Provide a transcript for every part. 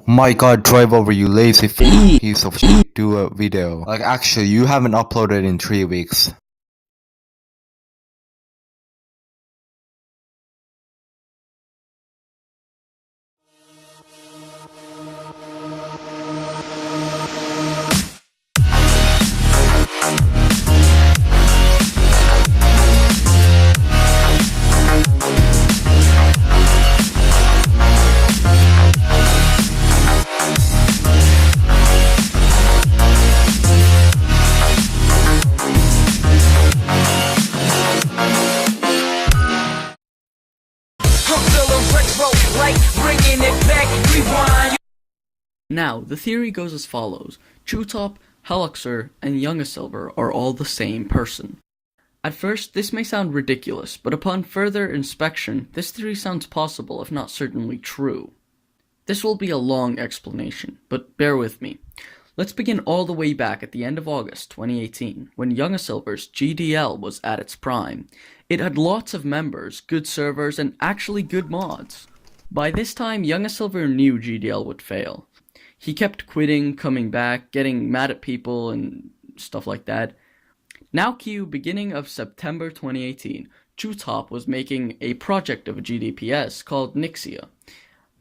My god, Driveover, you lazy piece of shit, do a video. Like, actually, you haven't uploaded in 3 weeks. Now, the theory goes as follows. Chewtop, Helluxer, and Youngasilver are all the same person. At first, this may sound ridiculous, but upon further inspection, this theory sounds possible, if not certainly true. This will be a long explanation, but bear with me. Let's begin all the way back at the end of August 2018, when Youngasilver's GDL was at its prime. It had lots of members, good servers, and actually good mods. By this time, Youngasilver knew GDL would fail. He kept quitting, coming back, getting mad at people, and stuff like that. Now cue beginning of September 2018, Chewtop was making a project of a GDPS called Nixia.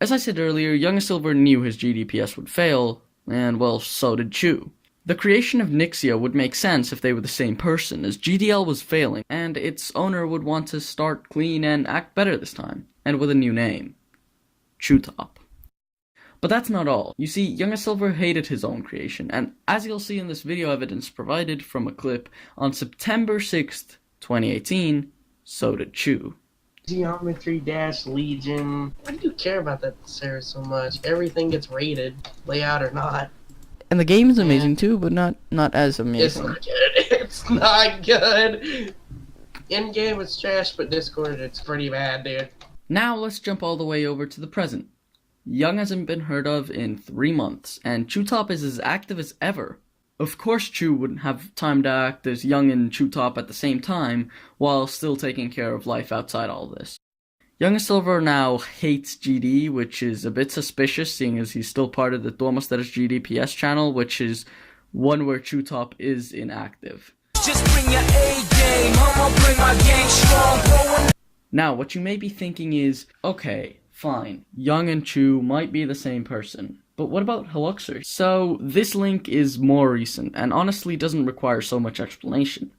As I said earlier, Youngasilver knew his GDPS would fail, and well, so did Chew. The creation of Nixia would make sense if they were the same person, as GDL was failing, and its owner would want to start clean and act better this time, and with a new name. Chewtop. But that's not all. You see, Youngasilver hated his own creation, and as you'll see in this video evidence provided from a clip, on September 6th, 2018, so did Chew. Geometry Dash Legion. Why do you care about that server so much? Everything gets rated, layout or not. And the game is amazing too, but not as amazing. It's not good. It's not good. In-game it's trash, but Discord it's pretty bad, dude. Now let's jump all the way over to the present. Young hasn't been heard of in 3 months, and Chewtop is as active as ever. Of course Chew wouldn't have time to act as Young and Chewtop at the same time, while still taking care of life outside all this. Youngasilver now hates GD, which is a bit suspicious, seeing as he's still part of the Tuomasteris GDPS channel, which is one where Chewtop is inactive. Just bring your A game, I'ma bring my game strong. Now, what you may be thinking is, okay, fine, Young and Chew might be the same person, but what about Helluxer? So, this link is more recent, and honestly doesn't require so much explanation.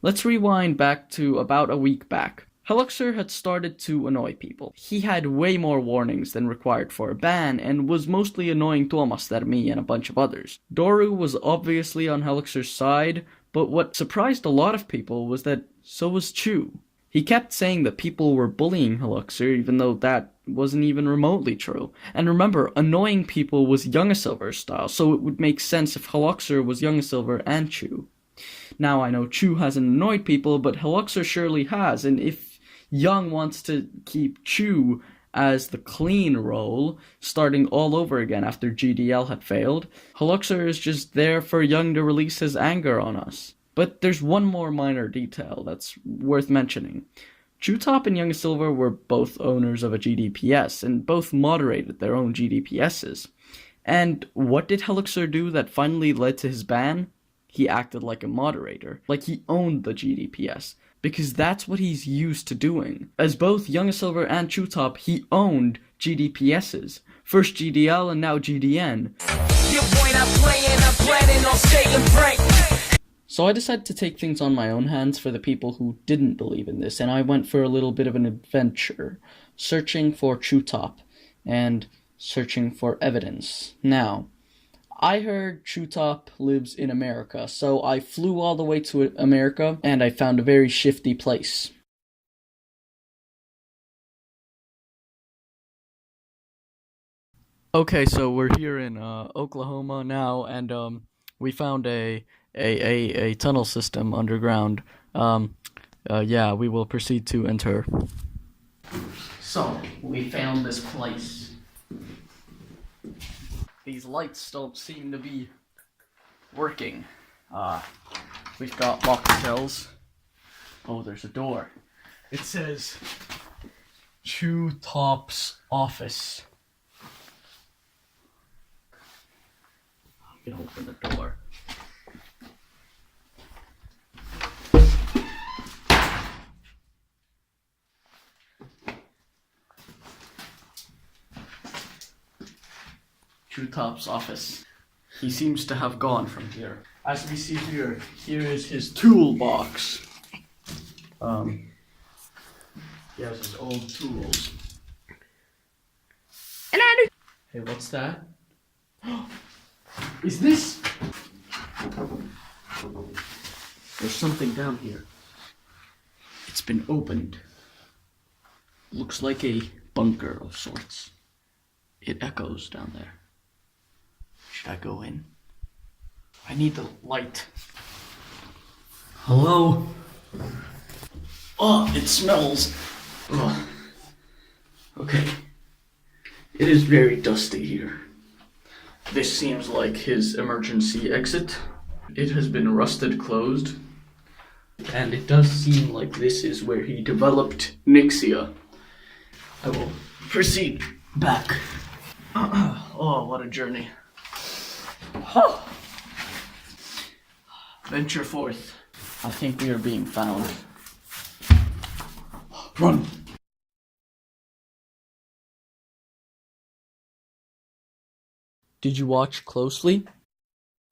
Let's rewind back to about a week back. Helluxer had started to annoy people. He had way more warnings than required for a ban, and was mostly annoying Tuomaster, me, and a bunch of others. Doru was obviously on Helluxer's side, but what surprised a lot of people was that so was Chew. He kept saying that people were bullying Helluxer, even though that wasn't even remotely true. And remember, annoying people was Youngasilver's style, so it would make sense if Helluxer was Youngasilver and Chew. Now, I know Chew hasn't annoyed people, but Helluxer surely has, and if Young wants to keep Chew as the clean role, starting all over again after GDL had failed, Helluxer is just there for Young to release his anger on us. But there's one more minor detail that's worth mentioning. Chewtop and Youngasilver were both owners of a GDPS, and both moderated their own GDPSs. And what did Helluxer do that finally led to his ban? He acted like a moderator, like he owned the GDPS, because that's what he's used to doing. As both Youngasilver and Chewtop, he owned GDPSs. First GDL and now GDN. So I decided to take things on my own hands for the people who didn't believe in this, and I went for a little bit of an adventure, searching for Chewtop, and searching for evidence. Now, I heard Chewtop lives in America, so I flew all the way to America, and I found a very shifty place. Okay, so we're here in Oklahoma now, and we found a tunnel system underground. Yeah, we will proceed to enter. So, we found this place. These lights don't seem to be working. We've got locked cells. Oh, there's a door. It says Chewtop's office. I can open the door. Top's office. He seems to have gone from here. As we see here, here is his toolbox. He has his old tools. Hey, what's that? Is this? There's something down here. It's been opened. Looks like a bunker of sorts. It echoes down there. Should I go in? I need the light. Hello? Oh, it smells. Ugh. Okay. It is very dusty here. This seems like his emergency exit. It has been rusted closed. And it does seem like this is where he developed Nixia. I will proceed back. Oh, what a journey. Venture forth. I think we are being found. Run! Did you watch closely?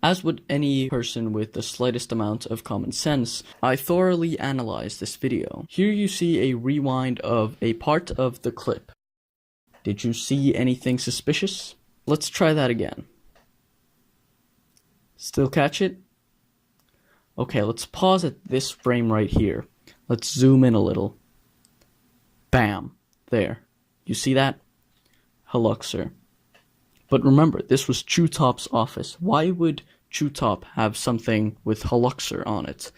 As would any person with the slightest amount of common sense, I thoroughly analyzed this video. Here you see a rewind of a part of the clip. Did you see anything suspicious? Let's try that again. Still catch it? Okay, let's pause at this frame right here. Let's zoom in a little. Bam. There. You see that? Haluxer. But remember, this was Chutop's office. Why would Chutop have something with Haluxer on it?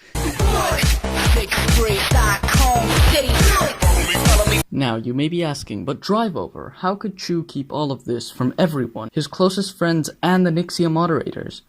Now, you may be asking, but Driveover, how could Chu keep all of this from everyone, his closest friends and the Nixia moderators?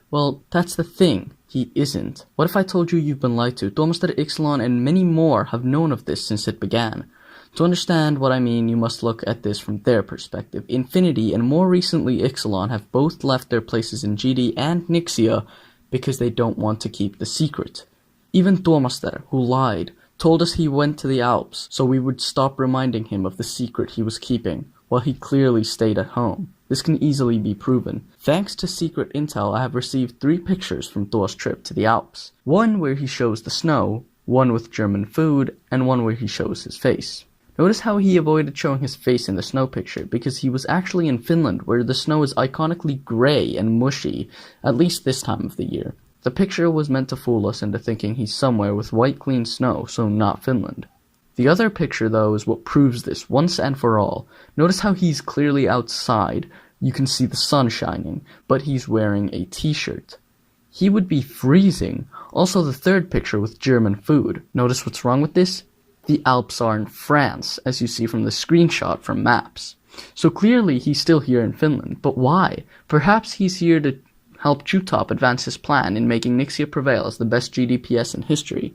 Well, that's the thing. He isn't. What if I told you you've been lied to? Dormster, Ixalan, and many more have known of this since it began. To understand what I mean, you must look at this from their perspective. Infinity, and more recently Ixalan, have both left their places in GD and Nixia because they don't want to keep the secret. Even Dormster, who lied, told us he went to the Alps so we would stop reminding him of the secret he was keeping, while he clearly stayed at home. This can easily be proven. Thanks to secret intel, I have received 3 pictures from Thor's trip to the Alps. One where he shows the snow, one with German food, and one where he shows his face. Notice how he avoided showing his face in the snow picture, because he was actually in Finland, where the snow is iconically grey and mushy, at least this time of the year. The picture was meant to fool us into thinking he's somewhere with white clean snow, so not Finland. The other picture, though, is what proves this once and for all. Notice how he's clearly outside. You can see the sun shining, but he's wearing a t-shirt. He would be freezing. Also, the third picture with German food. Notice what's wrong with this? The Alps are in France, as you see from the screenshot from maps. So clearly he's still here in Finland, but why? Perhaps he's here to help Chutop advance his plan in making Nixia prevail as the best GDPS in history.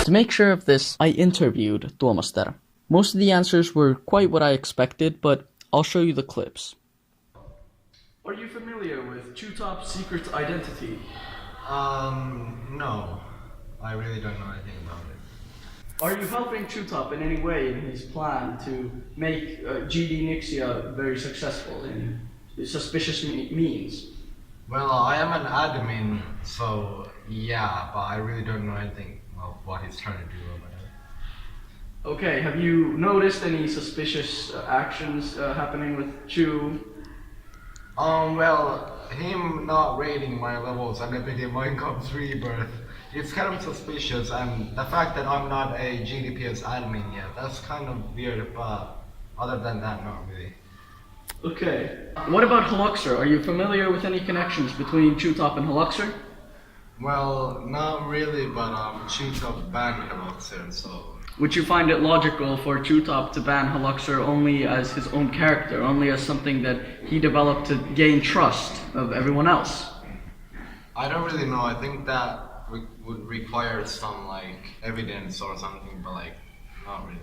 To make sure of this, I interviewed Dormster. Most of the answers were quite what I expected, but I'll show you the clips. Are you familiar with Chutop's secret identity? No. I really don't know anything about it. Are you helping Chutop in any way in his plan to make GD Nixia very successful in suspicious means? Well, I am an admin, so yeah, but I really don't know anything of what he's trying to do or whatever. Okay, have you noticed any suspicious actions happening with Chu? Well, him not rating my levels and everything Minecraft Rebirth, it's kind of suspicious, and the fact that I'm not a GDPS admin yet, that's kind of weird, but other than that, not really. Okay. What about Haluxer? Are you familiar with any connections between Chutop and Haluxer? Well, not really, but Chutop banned Haluxer, so... Would you find it logical for Chutop to ban Haluxer only as his own character, only as something that he developed to gain trust of everyone else? I don't really know. I think that would require some, like, evidence or something, but, like, not really.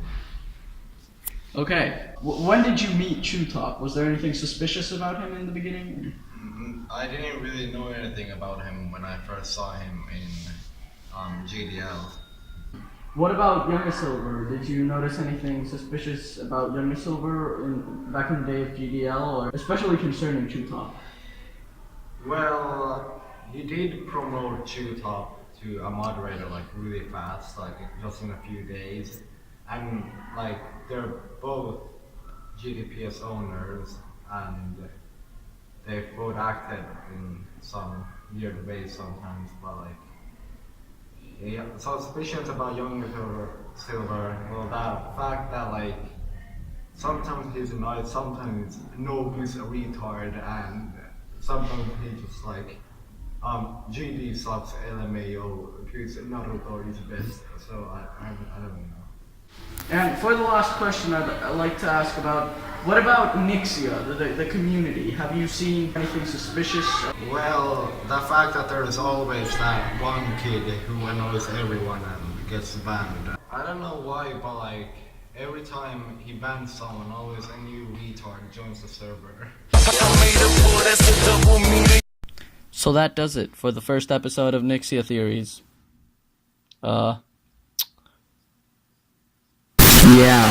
Okay. When did you meet Chew Top? Was there anything suspicious about him in the beginning? I didn't really know anything about him when I first saw him in GDL. What about Younger Silver? Did you notice anything suspicious about Younger Silver back in the day of GDL, or especially concerning Chew Top? Well, he did promote Chew Top to a moderator like really fast, like just in a few days. And like they're both GDPS owners and they've both acted in some weird ways sometimes, but like yeah, suspicions about Younger Silver, well that fact that like sometimes he's nice, sometimes no he's a retard, and sometimes he just like GD sucks LMAO because Naruto is best, so I don't know. And for the last question, I'd like to ask about, what about Nixia, the community? Have you seen anything suspicious? Well, the fact that there is always that one kid who annoys everyone and gets banned. I don't know why, but like every time he bans someone, always a new retard joins the server. So that does it for the first episode of Nixia Theories. Yeah.